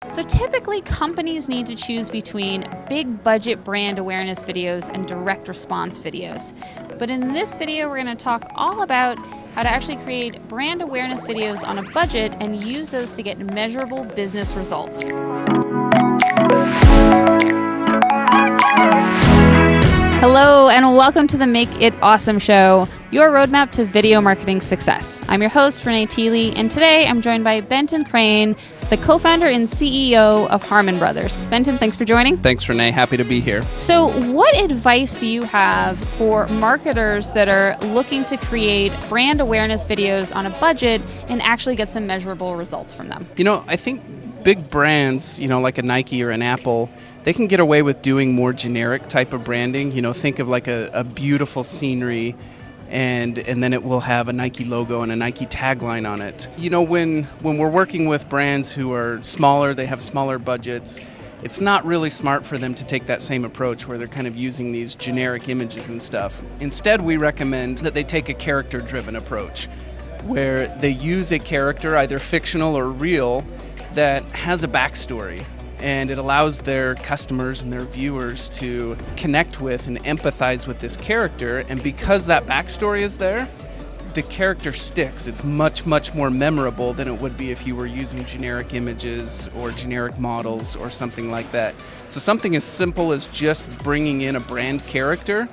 So typically companies need to choose between big budget brand awareness videos and direct response videos. But in this video, we're going to talk all about how to actually create brand awareness videos on a budget and use those to get measurable business results. Hello and welcome to the Make It Awesome Show, your roadmap to video marketing success. I'm your host, Renee Teeley, and today I'm joined by Benton Crane, the co-founder and CEO of Harmon Brothers. Benton, thanks for joining. Thanks, Renee. Happy to be here. So what advice do you have for marketers that are looking to create brand awareness videos on a budget and actually get some measurable results from them? I think big brands, like a Nike or an Apple, they can get away with doing more generic type of branding. Think of like a beautiful scenery and then it will have a Nike logo and a Nike tagline on it. When we're working with brands who are smaller, they have smaller budgets, it's not really smart for them to take that same approach where they're kind of using these generic images and stuff. Instead, we recommend that they take a character-driven approach where they use a character, either fictional or real, that has a backstory. And it allows their customers and their viewers to connect with and empathize with this character. And because that backstory is there, the character sticks. It's much, much more memorable than it would be if you were using generic images or generic models or something like that. So something as simple as just bringing in a brand character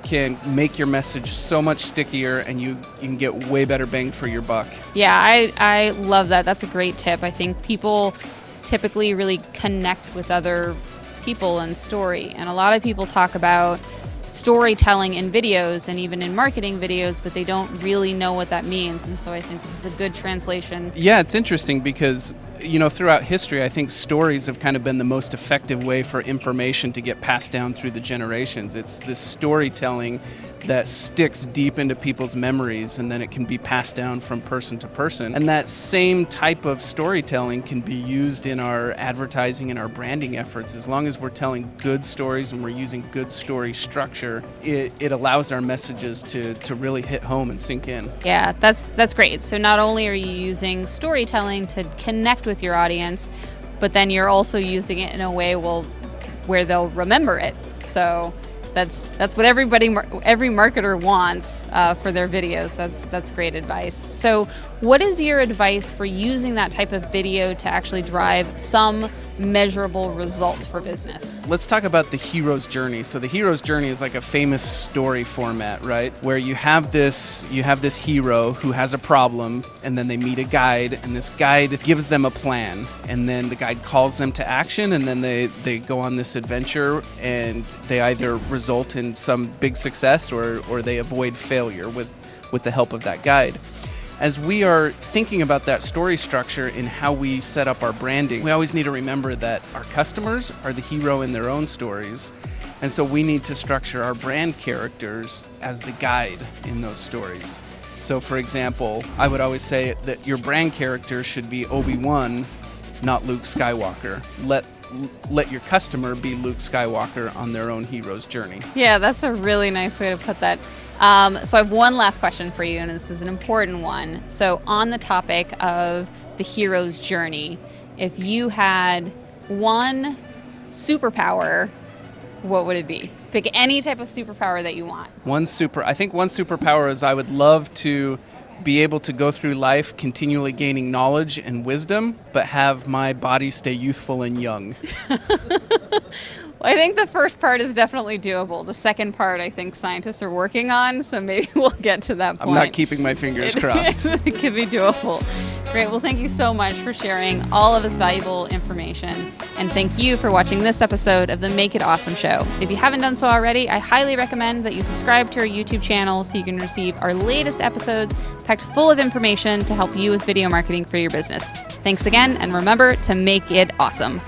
can make your message so much stickier, and you can get way better bang for your buck. Yeah, I love that. That's a great tip. I think people typically really connect with other people and story. And a lot of people talk about storytelling in videos and even in marketing videos, but they don't really know what that means. And so I think this is a good translation. Yeah, it's interesting because, throughout history, I think stories have kind of been the most effective way for information to get passed down through the generations. It's this storytelling that sticks deep into people's memories, and then it can be passed down from person to person. And that same type of storytelling can be used in our advertising and our branding efforts. As long as we're telling good stories and we're using good story structure, it allows our messages to really hit home and sink in. Yeah, that's great. So not only are you using storytelling to connect with your audience, but then you're also using it in a way where they'll remember it. So that's what every marketer wants for their videos. That's great advice. So what is your advice for using that type of video to actually drive some measurable results for business? Let's talk about the hero's journey. So the hero's journey is like a famous story format, right? Where you have this hero who has a problem, and then they meet a guide, and this guide gives them a plan, and then the guide calls them to action, and then they go on this adventure, and they either result in some big success or they avoid failure with the help of that guide. As we are thinking about that story structure in how we set up our branding, we always need to remember that our customers are the hero in their own stories. And so we need to structure our brand characters as the guide in those stories. So for example, I would always say that your brand character should be Obi-Wan, not Luke Skywalker. Let your customer be Luke Skywalker on their own hero's journey. Yeah, that's a really nice way to put that. So I have one last question for you, and this is an important one. So on the topic of the hero's journey, if you had one superpower, what would it be? Pick any type of superpower that you want. I think one superpower is I would love to be able to go through life continually gaining knowledge and wisdom, but have my body stay youthful and young. Well, I think the first part is definitely doable. The second part, I think scientists are working on, so maybe we'll get to that point. I'm not keeping my fingers crossed. It could be doable. Great. Well, thank you so much for sharing all of this valuable information. And thank you for watching this episode of the Make It Awesome Show. If you haven't done so already, I highly recommend that you subscribe to our YouTube channel so you can receive our latest episodes packed full of information to help you with video marketing for your business. Thanks again, and remember to make it awesome.